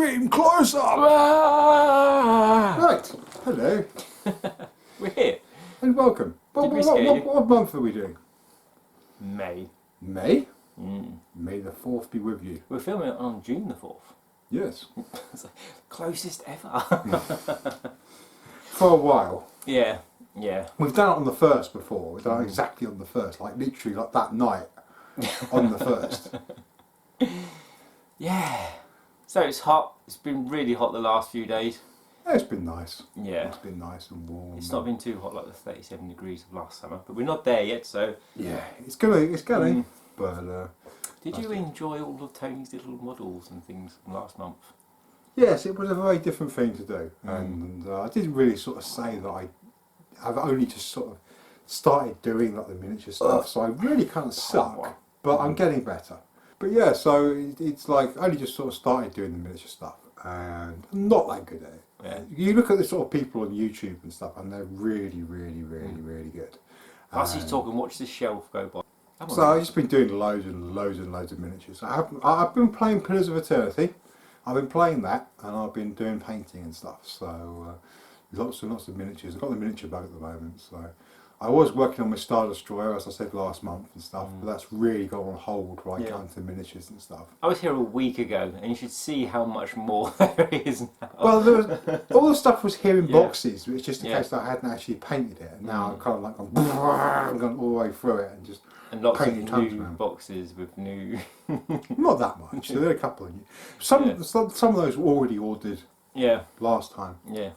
Extreme close-up! Ah! Right, hello, We're here. and welcome. What month are we doing? May. May? Mm. May the 4th be with you. We're filming it on June the 4th. Yes. It's the closest ever. For a while. Yeah, yeah. We've done it on the 1st before. We've done it exactly on the 1st, like literally like that night on the 1st. Yeah. So it's hot. It's been really hot the last few days. Yeah, it's been nice. Yeah. It's been nice and warm. It's not been too hot like the 37 degrees of last summer, but we're not there yet, so... Yeah, it's going. But, Did you enjoy all of Tony's little models and things from last month? yes, it was a very different thing to do. And I didn't really sort of say that I've only just sort of started doing like the miniature stuff, so I really kind of suck. But I'm getting better. But yeah, so it's like I only just sort of started doing the miniature stuff, and I'm not that good at it. Yeah. You look at the sort of people on YouTube and stuff, and they're really, really, really, really good. Plus he's talking, watch this shelf go by. So I've just been doing loads and loads and loads of miniatures. I've been playing Pillars of Eternity. I've been playing that, and I've been doing painting and stuff. So lots and lots of miniatures. I've got the miniature bug at the moment. So I was working on my Star Destroyer, as I said last month and stuff, but that's really gone on hold while I come to miniatures and stuff. I was here a week ago, and you should see how much more there is now. Well, all the stuff was here in boxes. It's just a case that I hadn't actually painted it, and now I've kind of like gone all the way through it and just. And lots of painted tons new around. boxes with new... Not that much. There are a couple of new. Some of those were already ordered. Yeah. Last time. Yeah.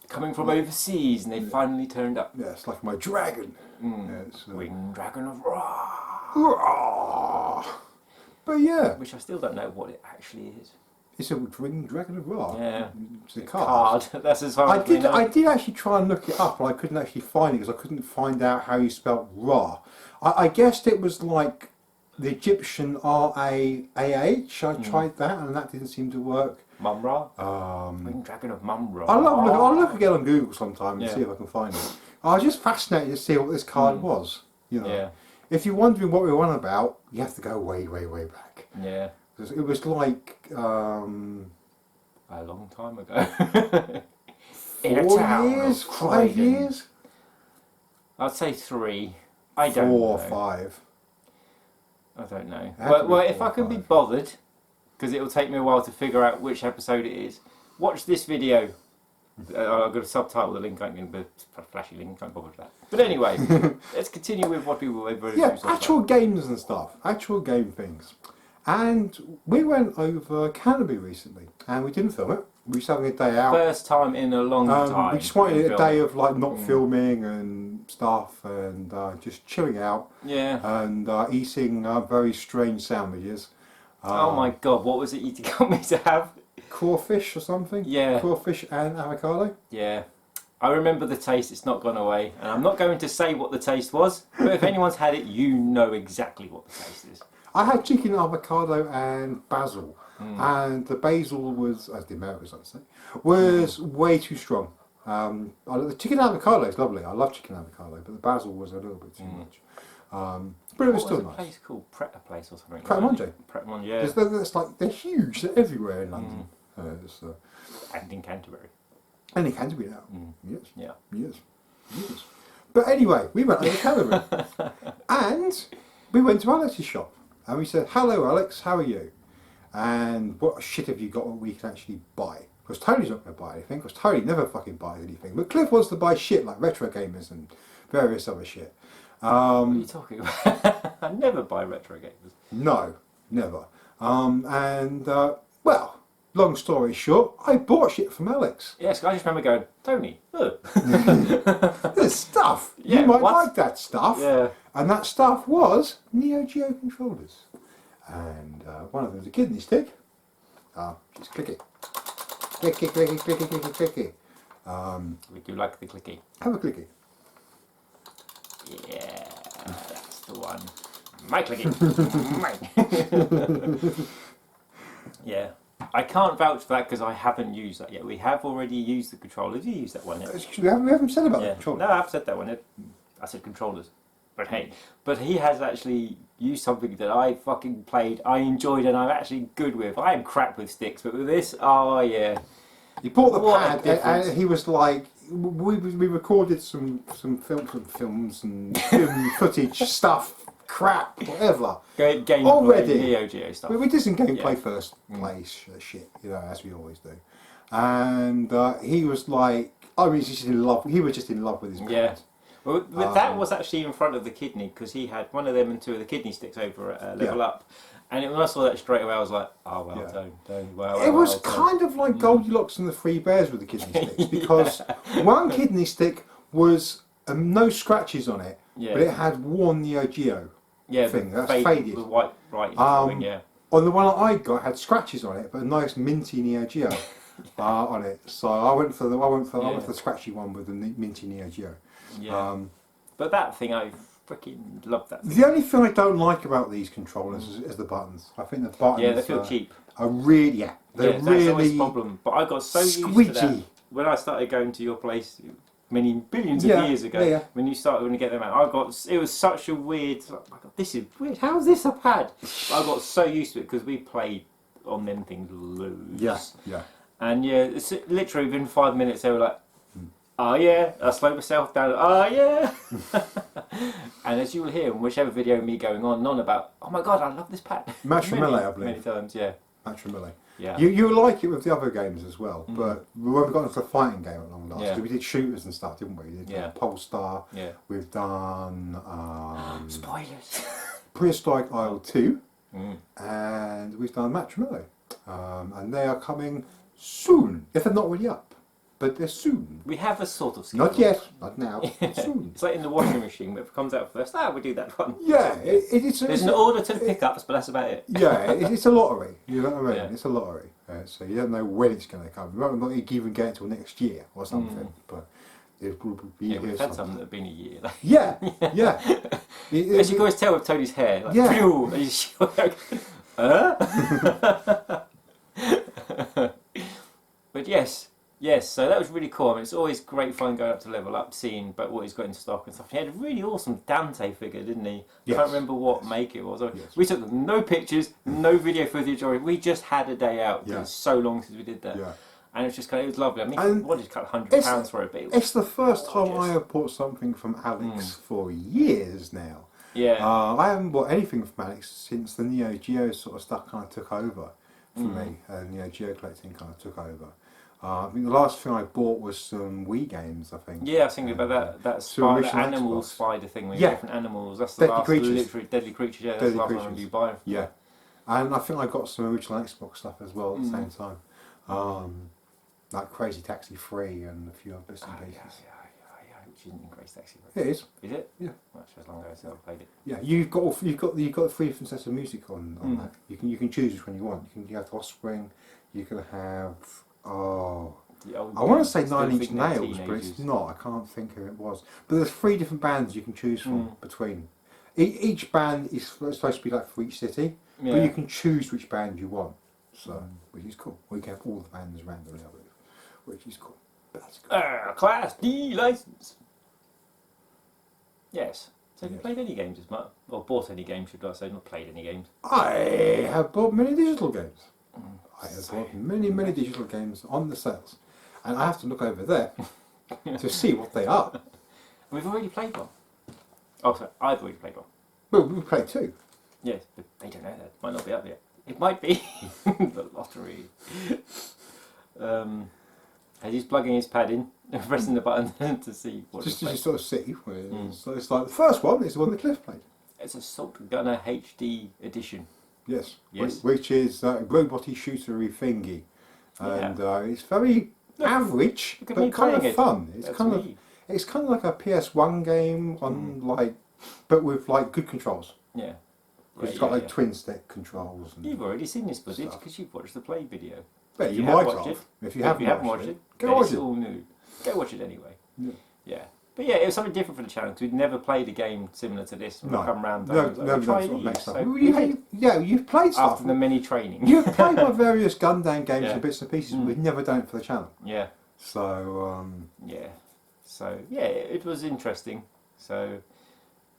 Coming from overseas, and they finally turned up. Yeah, it's like my dragon. Yeah, it's, Winged Dragon of Ra. But yeah, Which I still don't know what it actually is. it's a winged dragon of Ra. Yeah. It's a card. That's as far as we know. I did actually try and look it up, and I couldn't actually find it because I couldn't find out how you spelt Ra. I guessed it was like the Egyptian R-A-A-H. I tried that, and that didn't seem to work. Mum-Ra? Winged Dragon of Mum-Ra. I'll look again on Google sometime and see if I can find it. I was just fascinated to see what this card was. You know, Yeah. if you're wondering what we were on about, you have to go way, way, way back. Yeah. It was like A long time ago. In a 4 town years, of 5 Croydon. years, I'd say 3. I don't 4 or know. 5. I don't know. It had to be Well, 4 if I or can be 5. bothered, because it will take me a while to figure out which episode it is, watch this video. I've got to subtitle the link, I ain't going to be a flashy link, can't bother with that. But anyway, let's continue with what we were able to do. Yeah, actual games and stuff, actual game things. And we went over Canterbury recently, and we didn't film it. We were just having a day out. First time in a long time. We just wanted a day of like not filming and stuff, and just chilling out. Yeah. And eating very strange sandwiches. Oh my god, what was it you got me to have? Crawfish or something? Yeah. Crawfish and avocado? Yeah. I remember the taste, it's not gone away. And I'm not going to say what the taste was, but if anyone's had it, you know exactly what the taste is. I had chicken, avocado and basil. And the basil was, as the Americans like to say, was way too strong. The chicken avocado is lovely. I love chicken avocado, but the basil was a little bit too much. But it was still What was nice. a place called Pret a Place or something? Pret a Manger. Pret a Manger, yeah. It's like they're huge. They're everywhere in London. And in Canterbury. And in Canterbury now. Yes. Yeah. Yes. Yes. But anyway, we went over Canterbury. And we went to Alex's shop. And we said, hello Alex, how are you? And what shit have you got that we can actually buy? Because Tony's not going to buy anything, because Tony never fucking buys anything. But Cliff wants to buy shit like retro gamers and various other shit. What are you talking about? I never buy retro gamers. No, never. Well, long story short, I bought shit from Alex. Yes, I just remember going, Tony, look. There's stuff. Yeah, you might what? like that stuff. Yeah. And that stuff was Neo Geo controllers. And one of them is a kidney stick. Just click it. Clicky, clicky, clicky, clicky, clicky. We do like the clicky. Have a clicky. Yeah, that's the one. My clicky. Mine. Yeah. I can't vouch for that because I haven't used that yet. We have already used the controller. Have you used that one yet? We haven't said about Yeah. the controller. No, I've said that one. I said controllers. But hey, but he has actually use something that I fucking played, I enjoyed, and I'm actually good with. I am crap with sticks, but with this, oh yeah. He bought the What a pad difference. and he was like, we recorded some films and film footage stuff, crap, whatever. Gameplay, Already. Neo Geo stuff. We did some gameplay Yeah. first place shit, you know, as we always do. And he was like, I mean, he's just in love. He was just in love with his pad. Yeah. Well, but that was actually in front of the kidney because he had one of them and two of the kidney sticks over at Level Up. And when I saw that straight away, I was like, oh, well, don't. It was kind of like Goldilocks and the Three Bears with the kidney sticks because one kidney stick was no scratches on it, but it had worn Neo Geo thing. That's faded. The white, right, yeah. On the one that I got had scratches on it, but a nice minty Neo Geo on it. So I went for the scratchy one with the minty Neo Geo. Yeah. But that thing, I freaking love that thing. The only thing I don't like about these controllers is the buttons. I think the buttons. Yeah, they feel cheap. Are really, they're that's really always a problem. But I got so squidgy. used to that when I started going to your place many billions of years ago. When you started to get them out, it was such a weird. Oh my God, this is weird. How is this a pad? But I got so used to it because we played on them things loads. Yeah. And yeah, it's literally within 5 minutes they were like, oh yeah, I slowed myself down, oh yeah. And as you will hear in whichever video of me going on and on about, oh my God, I love this pad. Matrimony, I believe. Many times, yeah. Matrimony. Yeah. You like it with the other games as well, but when we got into the fighting game at long last, we did shooters and stuff, didn't we? We did Polestar, we've done spoilers. Prehistoric Isle 2, and we've done Matrimony. And they are coming soon, if they're not already up. But they're soon. We have a sort of schedule. Not yet, not now, but soon. It's like in the washing machine, but if it comes out first, we do that one. Yeah, there's an order to the pickups, but that's about it. Yeah, it's a lottery, you know what I mean? Yeah. It's a lottery. So you don't know when it's going to come. You might not even get it until next year or something, but it will be here. We've had some that have been a year. Yeah. As you can always tell with Tony's hair, like, But yes, so that was really cool. I mean, it's always great fun going up to Level Up, seeing what he's got in stock and stuff. He had a really awesome Dante figure, didn't he? Yes. I can't remember what make it was. Yes. We took no pictures, no video footage, or we just had a day out. It was so long since we did that. Yeah. And it was lovely. I mean, I wanted to cut £100 for it, but it's the first time I have bought something from Alex for years now. Yeah. I haven't bought anything from Alex since the Neo Geo sort of stuff kind of took over for me. Neo Geo collecting kind of took over. I think the last thing I bought was some Wii games, I think. Yeah, I was thinking about that animal spider thing with different animals. That's the last literally Deadly Creatures. Yeah, that's the last one you buy. Yeah, and I think I got some original Xbox stuff as well at the same time. Like Crazy Taxi 3 and a few other bits and pieces. Yeah, which isn't in Crazy Taxi 3. It is. Is it? Yeah. Well, that's as long ago as I've played it. Yeah, you've got the three different sets of music on that. You can choose which one you want. You have Offspring. You can have I want to say Nine Inch Nails, but it's not. I can't think who it was. But there's 3 different bands you can choose from between. Each band is supposed to be like for each city, but you can choose which band you want. So, which is cool. We can have all the bands randomly, I believe, which is cool. But that's cool. Class D license. Yes. So have you played any games as much? Or bought any games, should I say, not played any games? I have bought many digital games. I have bought many digital games on the sales. And I have to look over there to see what they are. We've already played one. Oh, sorry, I've already played one. Well, we've played 2. Yes, but they don't know that. Might not be up yet. It might be. The lottery. As he's plugging his pad in, pressing the button to see what just to sort of see. So it's like the first one is the one that Cliff played. It's Assault Gunner HD edition. Yes. Yes. Which is a robot-y shootery thingy. And it's very average, but kind of fun. It's kind of like a PS1 game on but with good controls. Yeah. It's got twin stick controls. And you've already seen this footage because you've watched the play video. Well, you might have. If you haven't watched it, go watch it. It's all new. Go watch it anyway. Yeah. But yeah, it was something different for the channel because we'd never played a game similar to this. No. Come round. You've played stuff. After the many training. You've played my various Gundam games and bits and pieces, but we've never done it for the channel. Yeah. So yeah. So yeah, it was interesting. So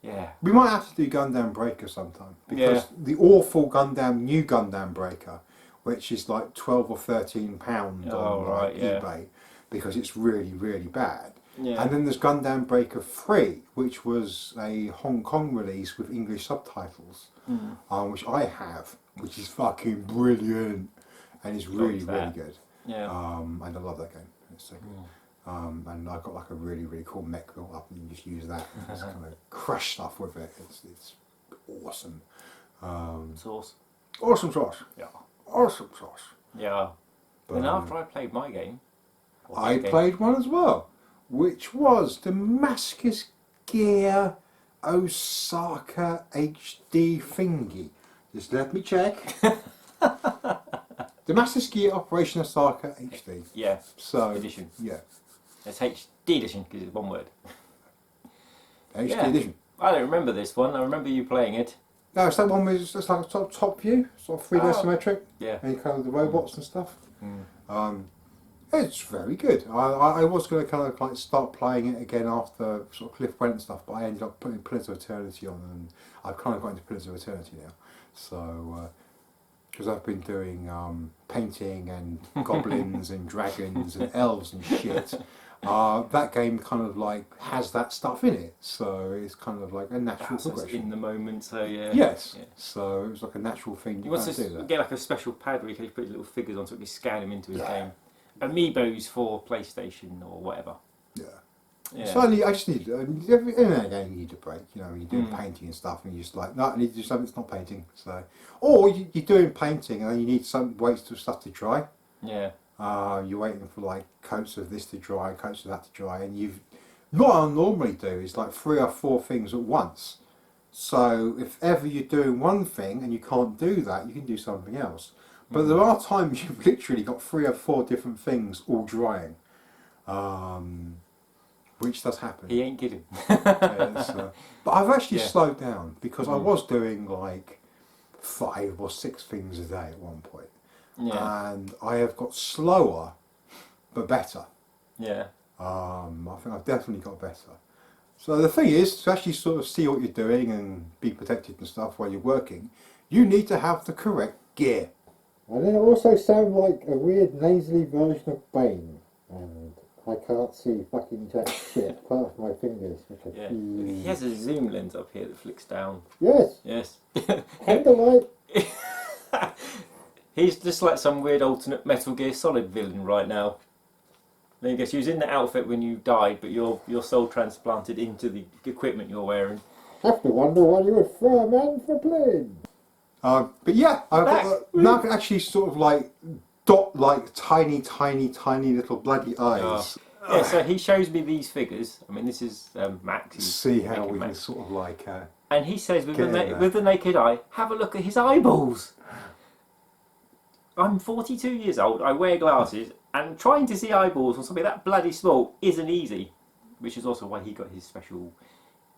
Yeah. We might have to do Gundam Breaker sometime, because the awful new Gundam Breaker, which is like £12 or £13 on like eBay, because it's really, really bad. Yeah. And then there's Gundam Breaker 3, which was a Hong Kong release with English subtitles, which I have, which is fucking brilliant, and it's really, really good. Yeah. And I love that game. It's so good. And I got like a really, really cool mech built up, and you just use that and just kind of crush stuff with it. It's awesome. Sauce. Awesome sauce. Yeah. Awesome sauce. Yeah. But, and after I played my game, I played one as well, which was Damascus Gear Osaka HD thingy. Just let me check. Damascus Gear Operation Osaka HD. Yeah. So edition. Yeah. It's HD edition because it's one word. HD edition. I don't remember this one. I remember you playing it. No, it's that one with just like a top view, sort of 3D isometric. Yeah. And you kind of the robots and stuff. It's very good. I was going to kind of like start playing it again after sort of Cliff went and stuff, but I ended up putting Pillars of Eternity on, and I've kind of got into Pillars of Eternity now. So, because I've been doing painting and goblins and dragons and elves and shit. That game kind of like has that stuff in it, so it's kind of like a natural progression. In the moment, so yeah. Yes. Yeah. So it was like a natural thing. You want to do that. get like a special pad where you can put little figures on so you can scan them into his game. Amiibos for PlayStation or whatever. Yeah. Yeah. So I just need, every now and again you need a break, you know, when you're doing painting and stuff, and you're just like, no, I need to do something that's not painting. So, or you're doing painting and then you need some weights of stuff to dry. Yeah. You're waiting for like coats of this to dry, coats of that to dry, and what I normally do is like 3 or 4 things at once. So if ever you're doing one thing and you can't do that, you can do something else. But there are times you've literally got 3 or 4 different things all drying, which does happen. He ain't kidding. But I've actually slowed down, because I was doing like 5 or 6 things a day at one point. Yeah. And I have got slower, but better. Yeah. I think I've definitely got better. So the thing is, to actually sort of see what you're doing and be protected and stuff while you're working, you need to have the correct gear. And then it also sounds like a weird nasally version of Bane. And I can't see fucking jack shit apart from my fingers. Yeah. He has a zoom lens up here that flicks down. Yes. Yes. Kind of like. He's just like some weird alternate Metal Gear Solid villain right now. Then I guess you was in the outfit when you died, but your soul transplanted into the equipment you're wearing. Have to wonder why you would throw a man for playing. But yeah, I've got, now I can actually sort of like dot like tiny little bloody eyes. Oh. Yeah, so he shows me these figures. I mean, this is Max. See how we can sort of like. And he says with the naked eye, have a look at his eyeballs. I'm 42 years old, I wear glasses, and trying to see eyeballs on something that bloody small isn't easy. Which is also why he got his special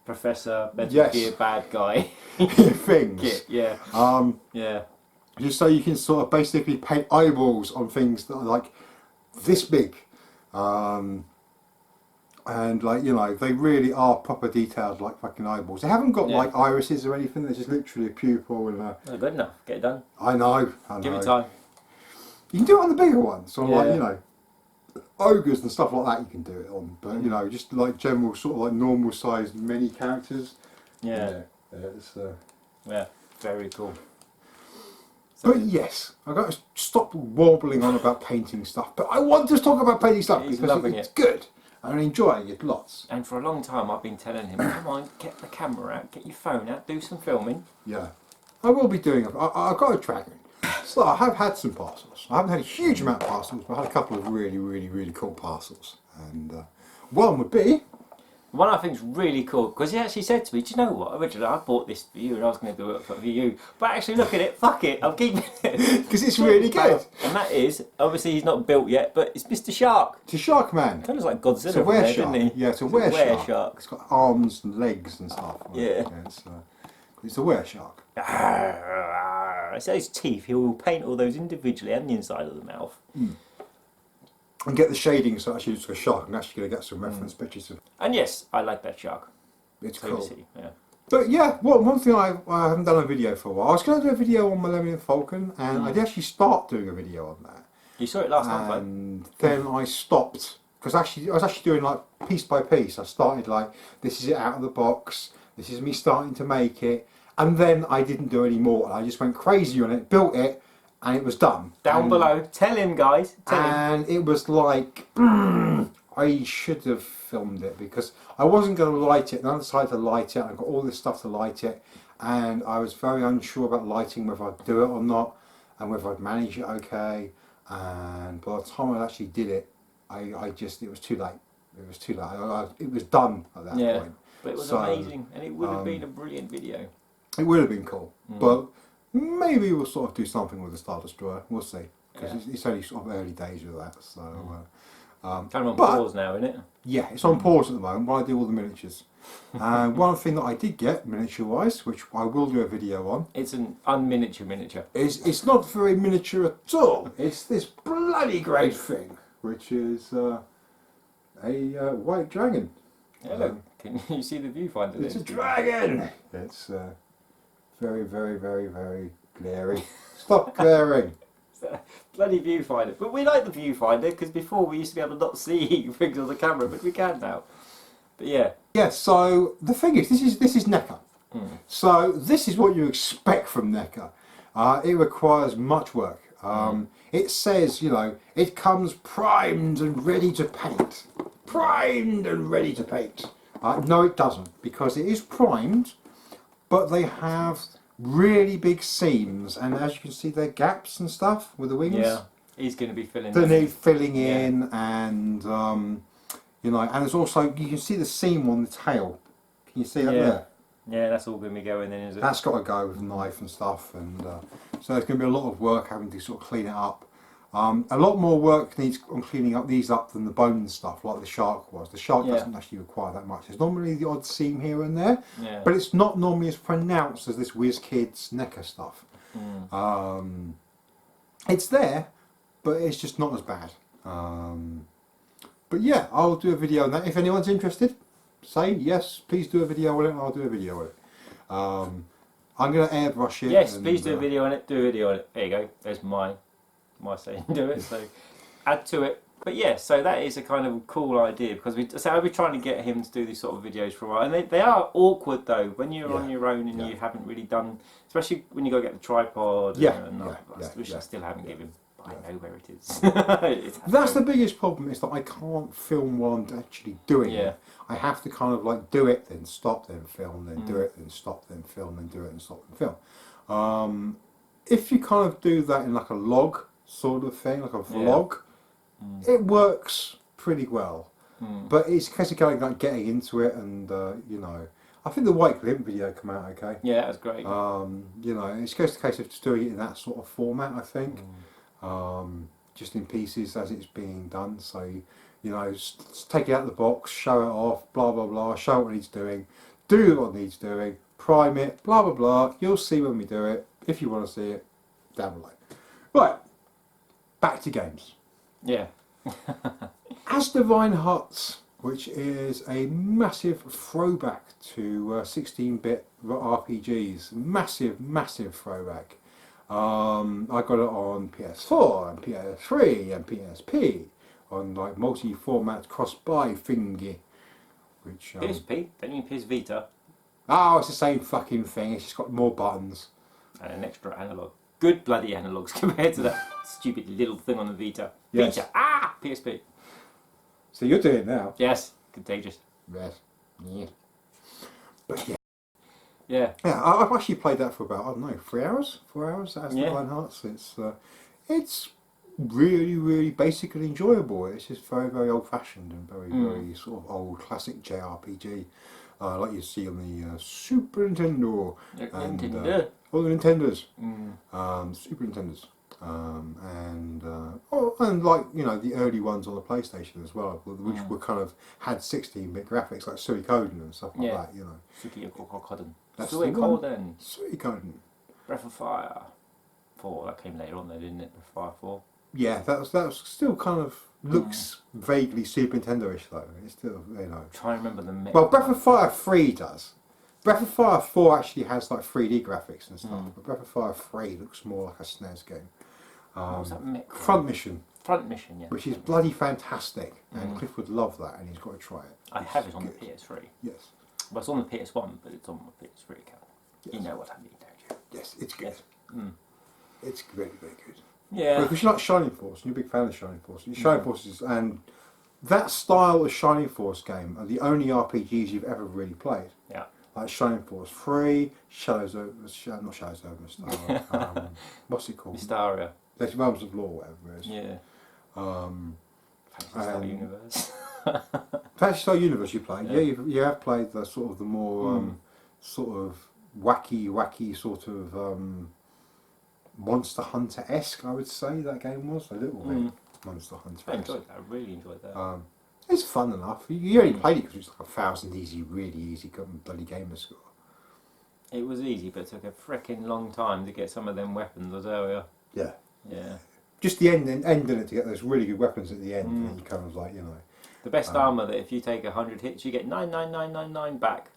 Professor Metal Gear bad guy things. kit. Yeah. Yeah. Just so you can sort of basically paint eyeballs on things that are like this big. And like, you know, they really are proper detailed like fucking eyeballs. They haven't got like irises or anything, they're just literally a pupil and Not good enough. Get it done. I know. Give it time. You can do it on the bigger ones, or like, you know, ogres and stuff like that you can do it on, but you know, just like general sort of like normal sized mini characters. Yeah. It's yeah, very cool. But yes, I've got to stop wobbling on about painting stuff, but I want to talk about painting stuff because it's good. I'm enjoying it lots. And for a long time I've been telling him, come on, get the camera out, get your phone out, do some filming. Yeah. I will be doing it. I've got a dragon. So I have had some parcels. I haven't had a huge amount of parcels, but I had a couple of really cool parcels. And one would be... One I think is really cool, because he actually said to me, do you know what, originally I bought this for you and I was going to do it for you, but actually look at it, fuck it, I'm keeping it. Because it's really good. And that is, obviously he's not built yet, but it's Mr. Shark. It's a shark man. Kind of like Godzilla, it's a were-shark. isn't he? Yeah, it's a were-shark. It's got arms and legs and stuff. Yeah. It's a were-shark. So his teeth, he will paint all those individually and the inside of the mouth. And get the shading so actually it's a shark. I'm actually going to get some reference pictures of. And yes, I like that shark. It's so cool. you see, yeah. But yeah, one thing I haven't done a video for a while. I was going to do a video on Millennium Falcon, and I did actually start doing a video on that. You saw it last night, though. And then I stopped because I was actually doing like piece by piece. I started like, this is it out of the box. This is me starting to make it, and then I didn't do any more. I just went crazy on it, built it, and it was done. Down below, tell him, guys. Tell him. And it was like, I should have filmed it because I wasn't going to light it. And I decided to light it. I got all this stuff to light it, and I was very unsure about lighting, whether I'd do it or not, and whether I'd manage it okay. And by the time I actually did it, it was too late. It was too late. It was done at that point. But it was amazing, and it would have been a brilliant video. It would have been cool, but maybe we'll sort of do something with the Star Destroyer. We'll see, because it's only sort of early days with that. So, kind of on pause now, isn't it? Yeah, it's on pause at the moment while I do all the miniatures. And one thing that I did get miniature-wise, which I will do a video on, it's an unminiature miniature. It's not very miniature at all. It's this bloody great thing, which is a white dragon. Yeah, look, can you see the viewfinder? It's a dragon! It's very, very, very, very glary. Stop glaring! It's a bloody viewfinder. But we like the viewfinder because before we used to be able to not see things on the camera, but we can now. But yeah. Yeah, so the thing is, this is NECA. So this is what you expect from NECA. It requires much work. It says, you know, it comes primed and ready to paint. Primed and ready to paint. No, it doesn't, because it is primed, but they have really big seams, and as you can see, there are gaps and stuff with the wings. Yeah, he's going to be filling. They need filling in, and you know, and there's also, you can see the seam on the tail. Can you see that there? Yeah, that's all going to be going in, is it? That's got to go with a knife and stuff, and so there's going to be a lot of work having to sort of clean it up. A lot more work needs on cleaning up these up than the bone stuff, like the shark was. The shark doesn't actually require that much. There's normally the odd seam here and there, but it's not normally as pronounced as this WizKids NECA stuff. It's there, but it's just not as bad. But yeah, I'll do a video on that. If anyone's interested, say yes, please do a video on it, and I'll do a video on it. I'm going to airbrush it. Yes, please do a video on it. Do a video on it. There you go. There's my saying do it. So add to it. But yeah, so that is a kind of cool idea, because I've been trying to get him to do these sort of videos for a while, and they are awkward though when you're on your own and you haven't really done, especially when you go get the tripod. Which I still haven't given. I know where it is. That's the biggest problem, is that I can't film while I'm actually doing it. I have to kind of like do it, then stop, then film, then do it, then stop, then film, then do it, and stop, and film. If you kind of do that in like a log sort of thing, like a vlog, it works pretty well. But it's a case of kind of like getting into it, and you know, I think the White Glint video came out okay. Yeah, that was great. You know, it's just a case of just doing it in that sort of format, I think. Just in pieces as it's being done. So, you know, just take it out of the box, show it off, blah blah blah, show what it needs doing, do what it needs doing, prime it, blah blah blah. You'll see when we do it, if you want to see it, down below. Right, back to games. Yeah. As Divine Huts, which is a massive throwback to 16-bit RPGs, massive throwback. I got it on PS4 and PS3 and PSP on like multi-format cross-buy thingy. Which PSP? Don't you mean PS Vita? Oh, it's the same fucking thing. It's just got more buttons and an extra analog. Good bloody analogs compared to that stupid little thing on the Vita. Yes. Vita. PSP. So you're doing it now? Yes. Contagious. Yes. Yeah. But yeah. Yeah. Yeah, I've actually played that for about, I don't know, 3 hours? 4 hours as Divine Hearts. It's really basic and enjoyable. It's just very old fashioned and very sort of old classic JRPG. Like you see on the Super Nintendo. Nintendo. All the Nintendos. Super Nintendos. And like, you know, the early ones on the PlayStation as well, which were kind of had 16-bit graphics like Suikoden and stuff like that, you know. Suikoden. That's Suikoden. Suikoden. Breath of Fire 4. That came later on though, didn't it? Breath of Fire 4. Yeah, that was still kind of looks vaguely Super Nintendo-ish though. It's still, you know. I'm trying to remember the Well, Breath of Fire 3 does. Breath of Fire 4 actually has like 3D graphics and stuff, but Breath of Fire 3 looks more like a SNES game. What was that Front Mission. Front Mission, yeah. Which is bloody fantastic, and Cliff would love that, and he's got to try it. I have it on the PS3. Yes. Well, it's on the PS1, but it's on my PS3 account. Yes. You know what I mean, don't you? Yes, it's good. Yes. It's very, very good. Yeah. Because you like Shining Force, and you're a big fan of Shining Force. Shining Force is, and that style of Shining Force game are the only RPGs you've ever really played. Yeah. Like Shining Force 3, Shadows over, not Shadows over Mystaria, what's it called? Mystaria. There's Realms of Law, whatever it is. Yeah. Fantasy Star Universe. Fantasy Star Universe you played, yeah, you have played the sort of the more sort of wacky sort of Monster Hunter-esque, I would say that game was a little bit Monster Hunter-esque. I enjoyed that. I really enjoyed that. It's fun enough. You only played it because it's like 1,000 easy, really easy bloody gamer score. It was easy, but it took a frickin' long time to get some of them weapons, I tell you. Yeah. Yeah. Just the end in it to get those really good weapons at the end, and then you kind of like, you know. The best armour that if you take 100 hits, you get 99999 back.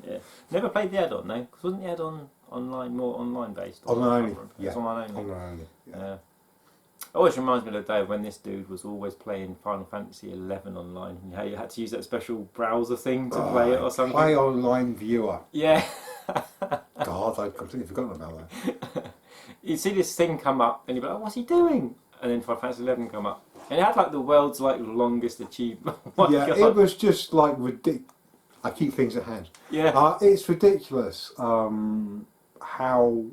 Yeah. Never played the add-on, though, because wasn't the add-on online, more online based? Online only, yeah. It's online only. Online only, yeah. Always reminds me of the day when this dude was always playing Final Fantasy 11 online, and how you had to use that special browser thing to play it or something. Play online viewer. Yeah. God, I'd completely forgotten about that. You'd see this thing come up, and you'd be like, oh, what's he doing? And then Final Fantasy 11 come up. And it had like the world's like longest achievement. Yeah, God. It was just like ridiculous. I keep things at hand. Yeah. It's ridiculous how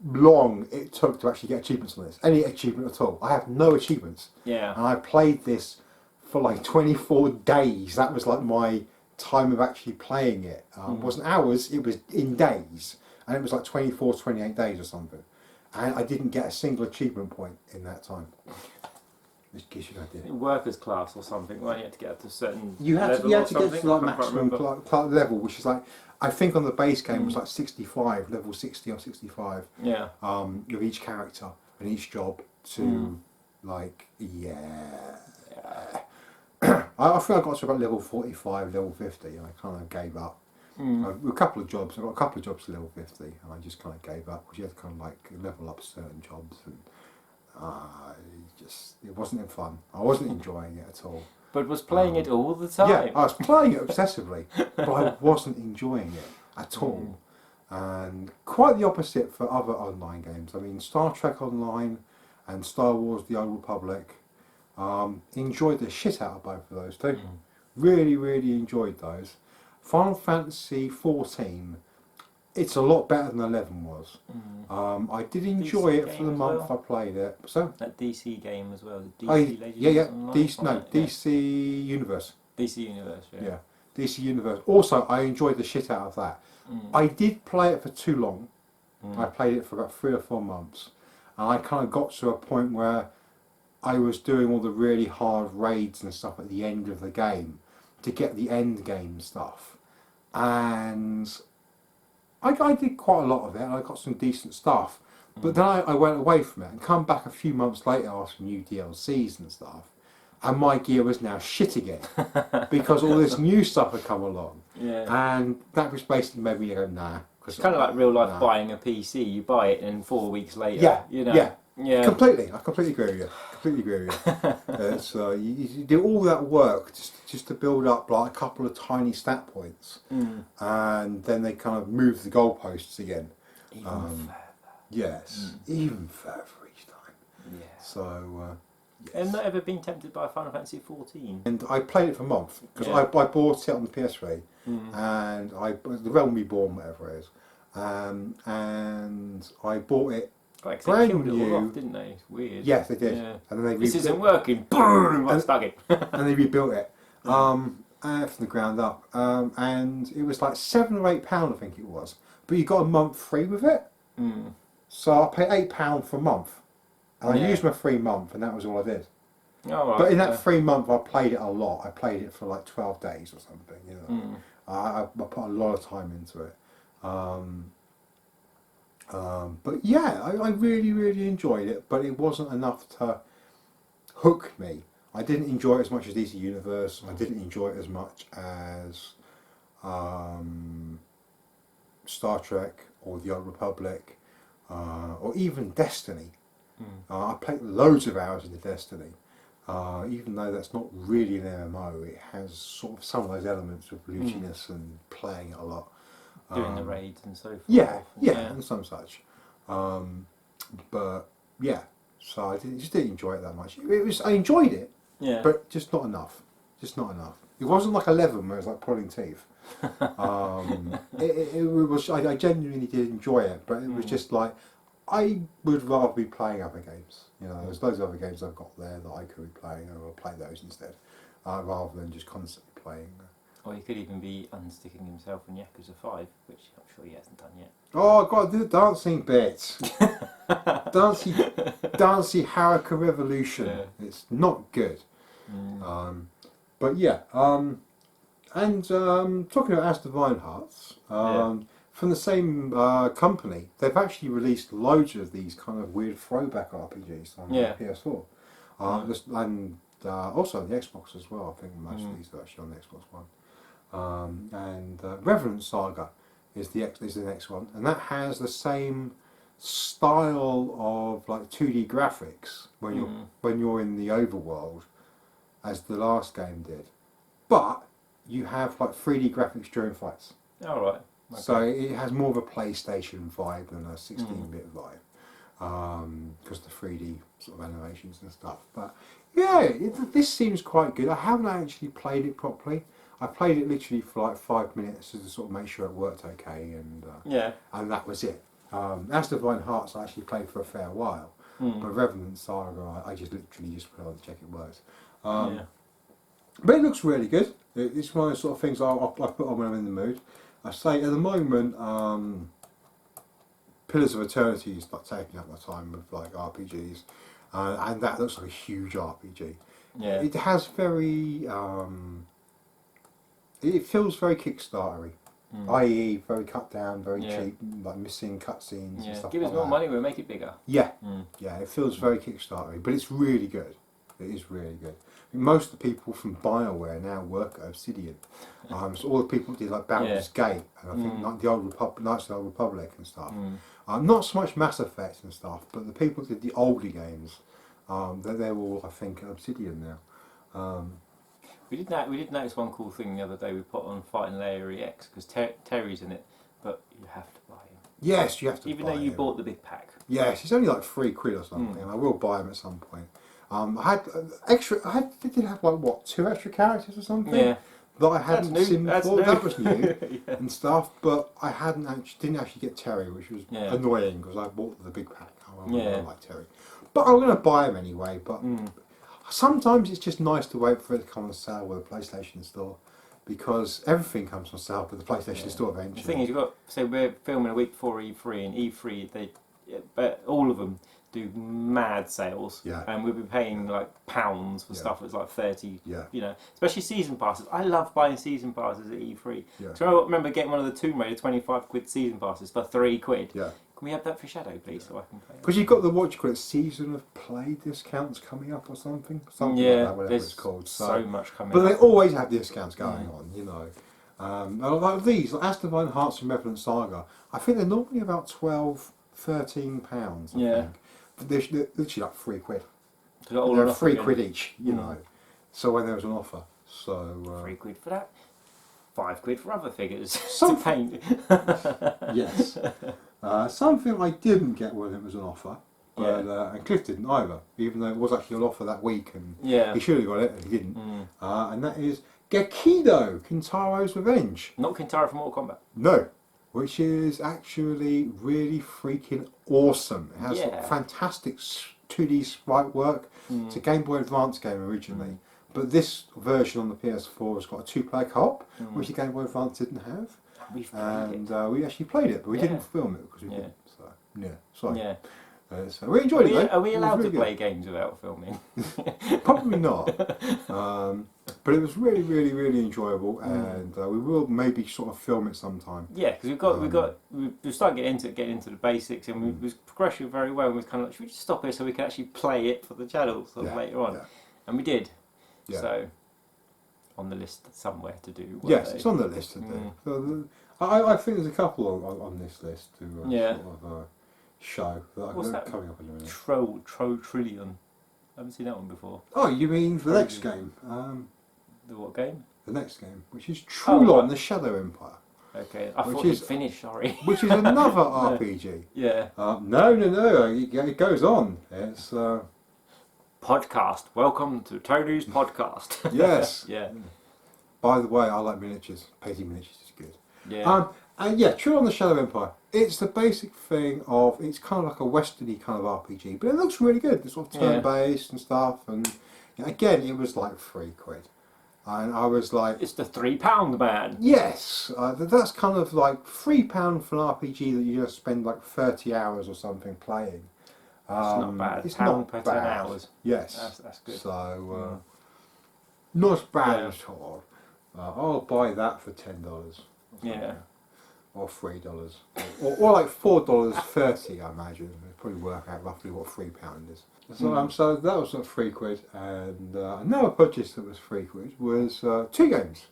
long it took to actually get achievements on this. Any achievement at all. I have no achievements. Yeah. And I played this for like 24 days. That was like my time of actually playing it. It wasn't hours, it was in days. And it was like 24, 28 days or something. And I didn't get a single achievement point in that time. Which gives you an idea. Workers class or something, right? You had to get up to a certain You had level to or get something. to like maximum level, which is like, I think on the base game was like 65, level 60 or 65. Yeah. Of each character and each job to like, I think I got to about level 45, level 50, and I kind of gave up. A couple of jobs, I got a couple of jobs to level 50, and I just kind of gave up because you had to kind of like level up certain jobs, and it wasn't fun. I wasn't enjoying it at all. But was playing it all the time. Yeah, I was playing it obsessively, but I wasn't enjoying it at all. And quite the opposite for other online games. I mean, Star Trek Online and Star Wars: The Old Republic. Enjoyed the shit out of both of those two. Really, really enjoyed those. Final Fantasy 14, it's a lot better than 11 was. I did enjoy it for the month I played it. So that DC game as well. DC Legends Online? DC Universe. DC Universe, yeah. DC Universe. Also, I enjoyed the shit out of that. I did play it for too long. I played it for about 3 or 4 months, and I kind of got to a point where I was doing all the really hard raids and stuff at the end of the game to get the end game stuff, and I did quite a lot of it. I got some decent stuff, but then I went away from it and come back a few months later after new DLCs and stuff, and my gear was now shit again because all this new stuff had come along, and that was basically made me go nah. It's kind of like real life buying a PC. You buy it and 4 weeks later, you know. Yeah. Completely. I completely agree with you. You do all that work just to build up like a couple of tiny stat points, and then they kind of move the goalposts again. Even further. Yes, even further each time. Yeah. So. Yes. Have not ever been tempted by Final Fantasy 14? And I played it for a month because I bought it on the PS3, and the Realm Reborn, whatever it is, and I bought it. Like brand they killed new. it all off, didn't they? It's weird. Yes, they did. Yeah. And then they this isn't working. Boom! I stuck it. And they rebuilt it from the ground up, and it was like £7 or £8, I think it was. But you got a month free with it. So I paid £8 for a month, and I used my free month, and that was all I did. Oh, right, but in that free month, I played it a lot. I played it for like 12 days or something. You know, I put a lot of time into it. But yeah, I really, really enjoyed it, but it wasn't enough to hook me. I didn't enjoy it as much as DC Universe. I didn't enjoy it as much as Star Trek or the Old Republic, or even Destiny. I played loads of hours into Destiny. Even though that's not really an MMO, it has sort of some of those elements of lootiness and playing it a lot. Doing the raids and so forth. Yeah, and some such. But yeah, so I just didn't enjoy it that much. I enjoyed it, but just not enough. Just not enough. It wasn't like 11 where it was like pulling teeth. It was. I genuinely did enjoy it, but it was just like I would rather be playing other games. You know, there's loads of other games I've got there that I could be playing, and I'll play those instead, rather than just constantly playing. Or he could even be unsticking himself in Yakuza 5, which I'm sure he hasn't done yet. Oh, I've got to do the dancing bit. Dancey Haraka Revolution. Yeah. It's not good. But yeah, and talking about As Divine Hearts, from the same company, they've actually released loads of these kind of weird throwback RPGs on the PS4. And also on the Xbox as well. I think most of these are actually on the Xbox One. And Revenant Saga is the next one, and that has the same style of like 2D graphics when you're in the overworld as the last game did, but you have like 3D graphics during fights. All right. Okay. So it has more of a PlayStation vibe than a 16-bit vibe, because the 3D sort of animations and stuff. But yeah, this seems quite good. I haven't actually played it properly. I played it literally for like 5 minutes to sort of make sure it worked okay, and that was it. As Divine Hearts I actually played for a fair while, but Revenant Saga I just literally just put it on to check it works. But it looks really good. It's one of those sort of things I put on when I'm in the mood. I say at the moment, Pillars of Eternity is like taking up my time with like RPGs, and that looks like a huge RPG. Yeah. It has very, it feels very Kickstartery, i.e. very cut down, very cheap, like missing cutscenes and stuff. Give us more money, we'll make it bigger. Yeah, it feels very Kickstartery, but it's really good. It is really good. I mean, most of the people from BioWare now work at Obsidian. So all the people who did like Baldur's Gate, and I think like the Knights of the Old Republic and stuff. Not so much Mass Effect and stuff, but the people who did the older games, they're all, I think, at Obsidian now. We did notice one cool thing the other day. We put on Fighting Layer EX because Terry's in it, but you have to buy him. Yes, you have to. Even though you bought the big pack. Yes, it's only like £3 or something, and I will buy him at some point. I did have like what, 2 extra characters or something? Yeah. That I hadn't seen before. That was new and stuff, but I didn't actually get Terry, which was annoying because I bought the big pack. I don't like Terry, but I'm going to buy him anyway. But sometimes it's just nice to wait for it to come on sale with a PlayStation Store, because everything comes on sale with the PlayStation Store eventually. The thing is, we're filming a week before E3, and E3 but all of them do mad sales, and we'll be paying like pounds for stuff that's like 30, you know, especially season passes. I love buying season passes at E3. So I remember getting one of the Tomb Raider 25 quid season passes for £3. Can we have that for Shadow, please, so I can play? Because you've got the season of play discounts coming up or something like that, whatever it's called. So much coming but up. They always have discounts going on, you know. Like these, like As Divine Hearts and Revenant Saga, I think they're normally about £12-13, I think. They're literally like £3. They're £3 each, you know. So when there was an offer, so £3 for that, £5 for other figures to paint. Yes, something I didn't get when it was an offer, but and Cliff didn't either, even though it was actually an offer that week, and he should have got it, and he didn't. And that is Gekido, Kintaro's Revenge. Not Kintaro from Mortal Kombat. No. Which is actually really freaking awesome. It has fantastic 2D sprite work. It's a Game Boy Advance game originally, but this version on the PS4 has got a 2-player co-op, which the Game Boy Advance didn't have. We actually played it, but we didn't film it because we didn't. So sorry. So we enjoyed it though. Are we allowed to play games without filming? Probably not. But it was really, really, really enjoyable, and we will maybe sort of film it sometime. Yeah, because we've started getting into the basics, and we was progressing very well. And we was kind of like, should we just stop here so we can actually play it for the channel later on? And we did. So on the list somewhere to do. Yes, it's on the list to do. So, I think there's a couple on this list to sort of show that What's are that? coming up in a minute. Trillion. I haven't seen that one before. Oh, you mean the next game? The what game? The next game, which is Trulon, right. the Shadow Empire. Okay, I Which thought you'd is- finished, sorry. Which is another RPG. Yeah. No, it goes on. It's Podcast. Welcome to Tony's podcast. yes. Yeah. By the way, I like miniatures. Painting miniatures is good. Yeah. And yeah, Trulon, the Shadow Empire. It's the basic thing of it's kind of like a westerny kind of RPG, but it looks really good. It's sort of turn-based and stuff. And again, it was like £3. And I was like, It's the £3 man. yes, that's kind of like £3 for an RPG that you just spend like 30 hours or something playing. It's not bad. It's £1 not per bad. 10 hours. Yes, That's good. so not bad Yeah. at all. I'll buy that for $10. Yeah. Or $3, or like $4.30, I imagine. It'd probably work out roughly what £3 is. So, so that was £3, and another purchase that was £3 was 2 games,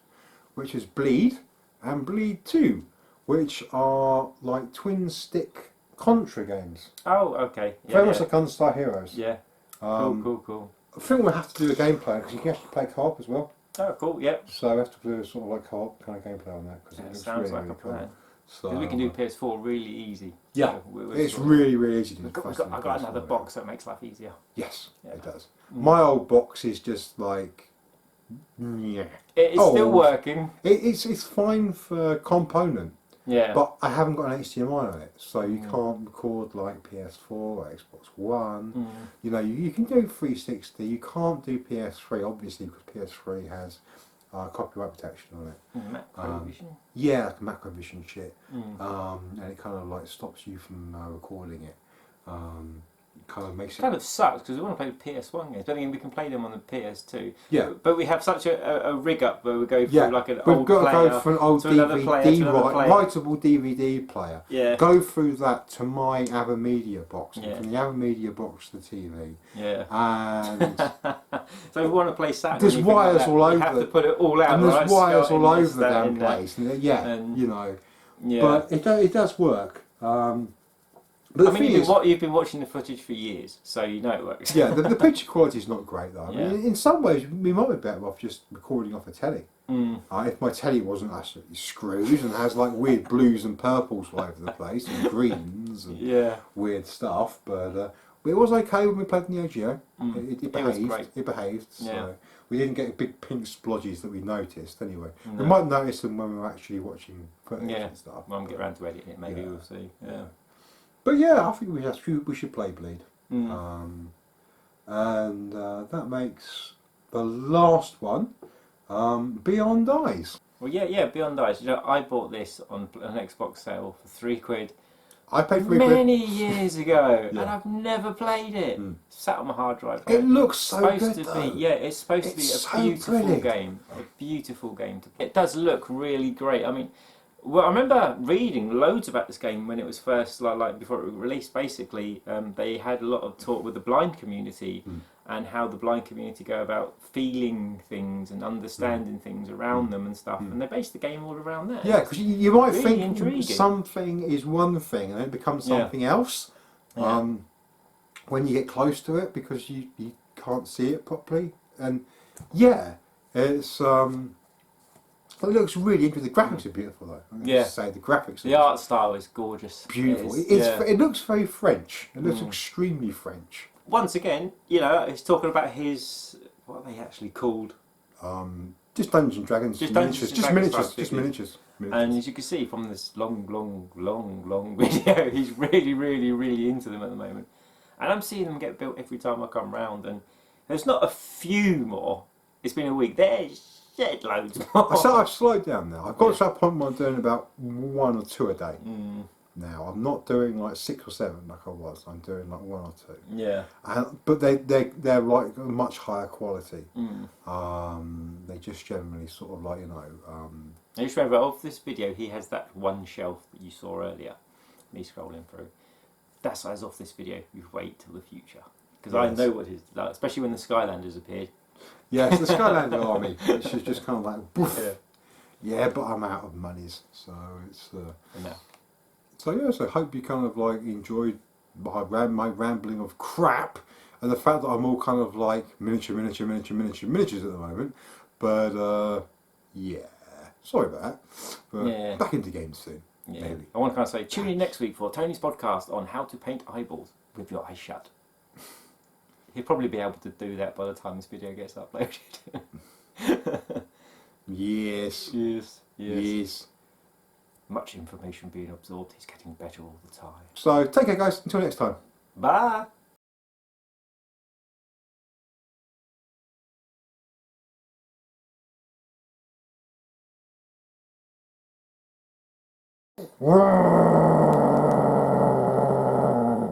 which is Bleed and Bleed 2, which are like twin stick Contra games. Oh, okay. Yeah, Very much like Gunstar Heroes. Yeah. Cool. I think we'll have to do a gameplay because you can actually play co-op as well. Oh, cool. Yep. So we have to do a sort of like co-op kind of gameplay on that because it That looks sounds really, like really a cool. plan. So, We can do PS4 really easy. Yeah, So we're it's sort of- really easy to do. I got another box that makes life easier. Yes, Yeah. it does. My old box is just like, yeah. It is still working. It's fine for component, Yeah. but I haven't got an HDMI on it, so you can't record like PS4 or Xbox One. You know, you can do 360. You can't do PS3, obviously, because PS3 has copyright protection on it. Macrovision. Yeah, like Macrovision shit. And it kind of like stops you from recording it. Kind of makes It it. kind of sucks because we want to play PS1 games, but again we can play them on the PS2. Yeah. But we have such a rig up where we go through Yeah, like an we've old got to player go for an old to another player to DVD, another player. writable DVD player. Yeah. Go through that to my Media box, and Yeah. from the Media box to the TV. Yeah. And So if we want to play Saturn, there's anything like wires that, all over. You have to put it all out. and there's right? wires Scott all in over this, the that, damn in that. place. And yeah, And- you know. Yeah. But it does work. But I the mean, thing is, you've been watching the footage for years, so you know it works. yeah, the picture quality is not great though. I Yeah. mean, in some ways, we might be better off just recording off a telly. Mm. If my telly wasn't absolutely screwed and has like weird blues and purples all over the place and greens and Yeah. weird stuff, but it was okay when we played in the AGO. It was behaved. great. It behaved. So Yeah. we didn't get big pink splodges that we noticed. Anyway, No. we might notice them when we were actually watching footage Yeah. and stuff. When we get around to editing it, maybe Yeah. we'll see. Yeah. But yeah, I think we should play Bleed. Mm. And that makes the last one Beyond Eyes. Well, yeah, Beyond Eyes. You know, I bought this on an Xbox sale for £3 I paid £3. many years ago, Yeah. and I've never played it. Sat on my hard drive. It looks so supposed good to though. be, yeah, it's supposed to be It's a so beautiful pretty. game. A beautiful game. It does look really great. I mean, well, I remember reading loads about this game when it was first, like before it was released. Basically, they had a lot of talk with the blind community and how the blind community go about feeling things and understanding things around them and stuff. And they based the game all around that. Yeah, because you might Really think intriguing. something is one thing and then it becomes Yeah. something else Yeah. when you get close to it because you can't see it properly. And yeah, it's it looks really interesting. The graphics are beautiful though. I'm going Yeah. to say the graphics are The art style is gorgeous. beautiful. It is, yeah. It looks very French. It looks extremely French. Once again, you know, he's talking about his, what are they actually called? Just Dungeons and Dragons, Just miniatures, Dungeons and just Dragons miniatures, type just figures. miniatures. And as you can see from this long video, he's really into them at the moment. And I'm seeing them get built every time I come round. And there's not a few more. It's been a week. There's shed loads more. I've slowed down now. I've got to that point where I'm doing about 1 or 2 a day. Now I'm not doing like 6 or 7 like I was. I'm doing like 1 or 2. Yeah. But they're like much higher quality. They just generally sort of like I just remember of this video, he has that one shelf that you saw earlier. Me scrolling through. That's as off this video. You wait till the future because I Yes. know what his like, especially when the Skylanders appeared. Yes, the Skylander army, which is just kind of like, boof. Yeah. Yeah, but I'm out of monies, so it's. No. So yes, I hope you kind of like enjoyed my rambling of crap, and the fact that I'm all kind of like miniatures at the moment. But yeah, sorry about that. But Yeah. back into games soon. Yeah. Maybe. I want to kind of say, tune in next week for Tony's podcast on how to paint eyeballs with your eyes shut. He'll probably be able to do that by the time this video gets uploaded. Yes. Yes. Yes. Much information being absorbed. He's getting better all the time. So take care, guys. Until next time. Bye. Wow.